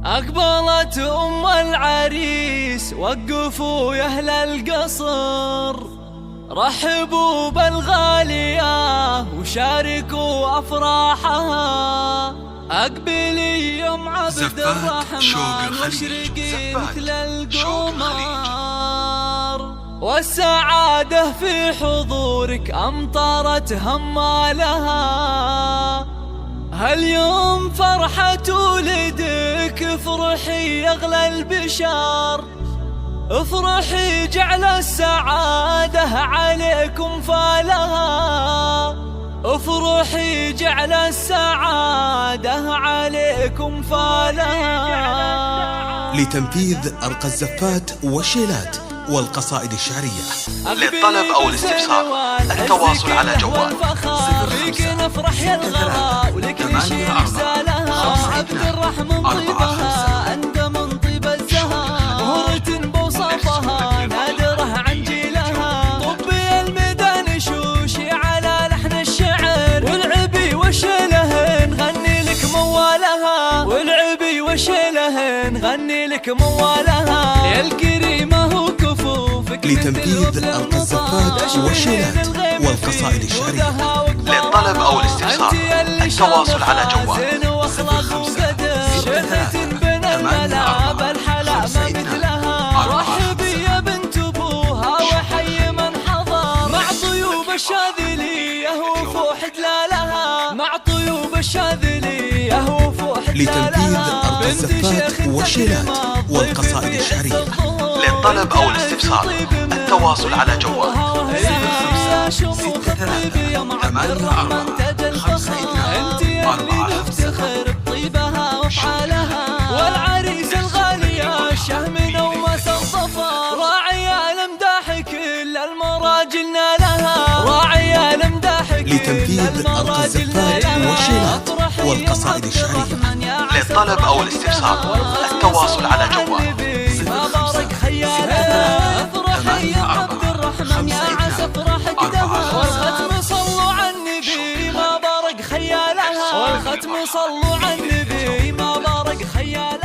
أقبلت أم العريس وقفوا يا أهل القصر، رحبوا بالغالية وشاركوا أفراحها. أقبلي يوم عبد الرحمن واشرقي مثل القمر، والسعادة في حضورك أمطرت همالها. هاليوم فرحة ولدك، افرحي يا أغلى البشار، افرحي جعل السعادة عليكم فالها، افرحي جعل السعادة عليكم فالها. لتنفيذ أرقى الزفات والشيلات والقصائد الشعرية. للطلب أو الاستفسار التواصل على جوال فيك نفرح يا الغلا ولك نشيل زالها. عبد الرحمن طيبها أنت من طيب الزها، مهرة بوصفها نادرة عن جيلها. طبي الميدان شوشي على لحن الشعر، والعبي وشيله نغني لك موالها، والعبي وشيله نغني لك موالها. يا الكريمة هو كفوفك لتنفيذ أرقى الزفات والشيلات والقصائد الشعرية. للطلب أو الاستفسار التواصل على جوال 05 رحبي يا بنت ابوها وحي من حضر، مع طيوب الشاذلية وفوح دلالها، مع طيوب الشاذلية وفوح دلالها. لتنفيذ أرقى الزفات والشيلات والقصائد الشعرية. للطلب أو الاستفسار التواصل على جوال 05 والعريس الغالية الشهم ومس الظفر، راعي المداح كل المراجل نالها، راعي المداح لتنفيذ أرقى الزفات والشيلات والقصائد الشعرية. للطلب أو الاستفسار التواصل على جوال بارك خيالها، افرحي يا عبد الرحمن يا عسى فرحك دها، والختم صلوا على النبي ما بارك خيالها، والختم صلوا على النبي ما بارك خيالها.